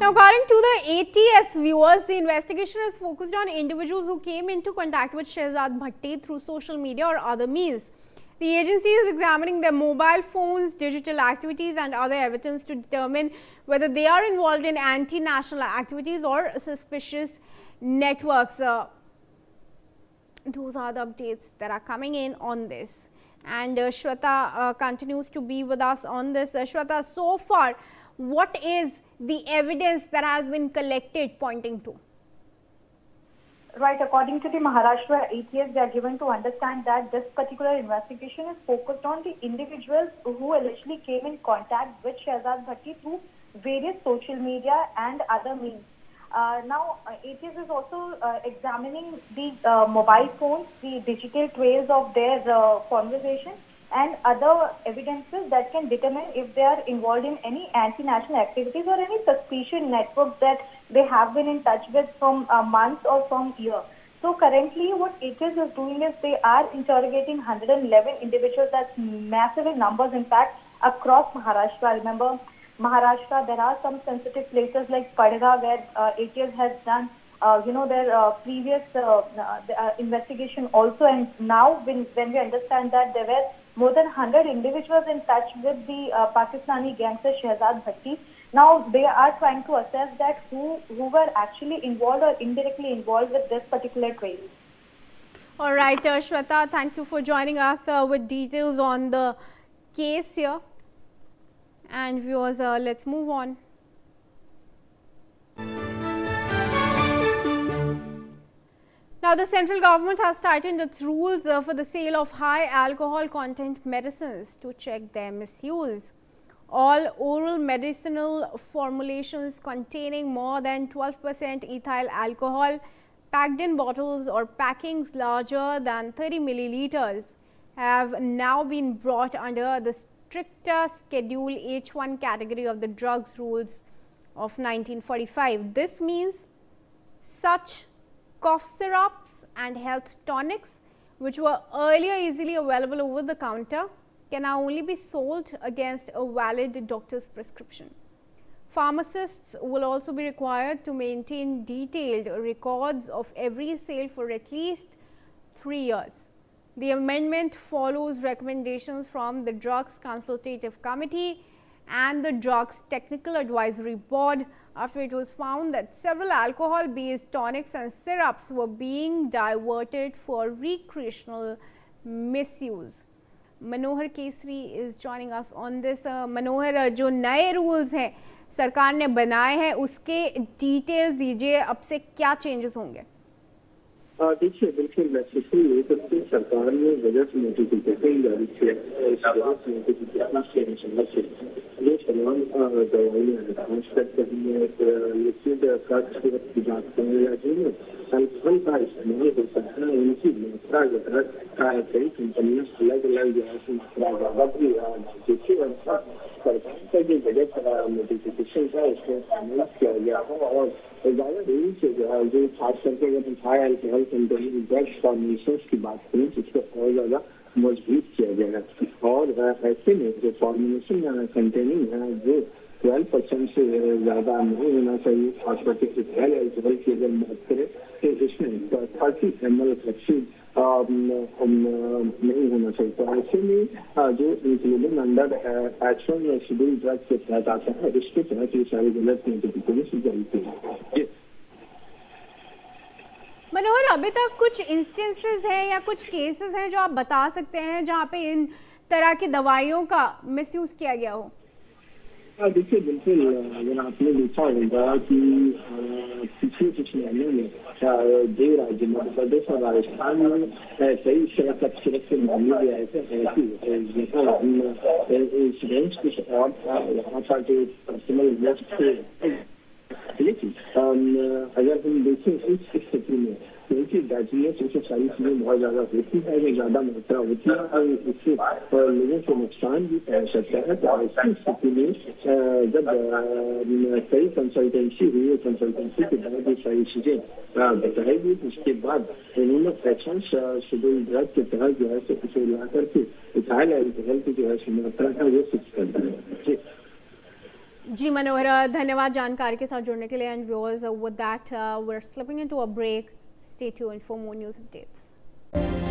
Now, according to the ATS viewers, the investigation is focused on individuals who came into contact with Shehzad Bhatti through social media or other means. The agency is examining their mobile phones, digital activities and other evidence to determine whether they are involved in anti-national activities or suspicious networks. Those are the updates that are coming in on this. And Shweta continues to be with us on this. Shweta, so far, what is the evidence that has been collected pointing to? Right, according to the Maharashtra ATS, they are given to understand that this particular investigation is focused on the individuals who allegedly came in contact with Shehzad Bhatti through various social media and other means. Now, ATS is also examining the mobile phones, the digital trails of their conversation and other evidences that can determine if they are involved in any anti-national activities or any suspicious networks that they have been in touch with from months or from years. So currently what ATS is doing is they are interrogating 111 individuals. That's massive in numbers, in fact, across Maharashtra. Remember, Maharashtra, there are some sensitive places like Padga where ATS has done their previous investigation also, and now when we understand that there were more than 100 individuals in touch with the Pakistani gangster Shehzad Bhatti. Now they are trying to assess that who were actually involved or indirectly involved with this particular trail. All right, Shweta, thank you for joining us with details on the case here. And viewers, let's move on. Now, the central government has tightened its rules for the sale of high alcohol content medicines to check their misuse. All oral medicinal formulations containing more than 12% ethyl alcohol packed in bottles or packings larger than 30 milliliters have now been brought under the stricter Schedule H1 category of the drugs rules of 1945. This means such cough syrups and health tonics, which were earlier easily available over the counter, can now only be sold against a valid doctor's prescription. Pharmacists will also be required to maintain detailed records of every sale for at least 3 years. The amendment follows recommendations from the Drugs Consultative Committee and the Drugs Technical Advisory Board after it was found that several alcohol-based tonics and syrups were being diverted for recreational misuse. Manohar Kesri is joining us on this. Manohar, जो नए rules हैं सरकार ने बनाए हैं उसके details दीजिए, अब से क्या changes होंगे? देखिए बिल्कुल वैसे ये सबसे सरकार ने बजट नोटिफिकेशन जारी किया है। इस बजट नोटिफिकेशन के अनुसार ये तमाम दवाइयाँ खास करके हमने लिक्विड खर्च की बात करें या जो अल्कोहल का इस्तेमाल हो सकता है उनकी मात्रा ज़्यादा का है। कई कंपनियाँ अलग अलग जो है मात्रा ज़्यादा भी देखिए सरकार का जो बजट नोटिफिकेशन था उसमें शामिल किया गया है और ज़्यादा रूल से जो खास करके अगर high alcohol containing drugs formulations की बात करें जिसको और ज़्यादा मजबूत किया गया है और ऐसे में जो फॉर्मुलेशन कंटेनिंग है जो 12% से ज़्यादा नहीं होना चाहिए। खास करके हाई अल्कोहल की अगर बात करें तो इसमें 30 ml फ्लेक्सी नहीं होना चाहिए। तो ऐसे में जो including under H1 schedule drugs के तहत आता है इसके तहत ये सारी गलत नोटिफिकेशन जारी की है। मनोहर, अभी तक कुछ इंस्टेंसेस हैं या कुछ केसेस हैं जो आप बता सकते हैं जहां पे इन तरह की दवाइयों का मिसयूज किया गया हो? देखिए बिल्कुल अगर आपने देखा होगा कि पिछले कुछ महीनों में दो राज्य मध्य प्रदेश और राजस्थान में कई सिरप के मामले भी ऐसे इंसिडेंट्स कुछ और था। यहाँ पर जो पर्सनल इन्वेस्ट लेकिन अगर हम देखें इस स्थिति में क्योंकि डायबिटीज जैसे सारी चीजें बहुत ज्यादा होती है, जो ज्यादा मात्रा होती है और इससे लोगों को नुकसान भी पहुंच सकता है। तो ऐसी स्थिति में जब कई कंसल्टेंसी हुई, कंसल्टेंसी के बाद ये सारी चीजें बताई गई, उसके बाद उन्होंने एक्शन शेड्यूल ड्रग के तहत जो है उसे ला करके इथाइल अल्कोहल की जो है मात्रा है वो फिक्स कर दी है। जी मनोहर, धन्यवाद जानकारी के साथ जुड़ने के लिए। And viewers, with that we are slipping into a break. Stay tuned for more news updates.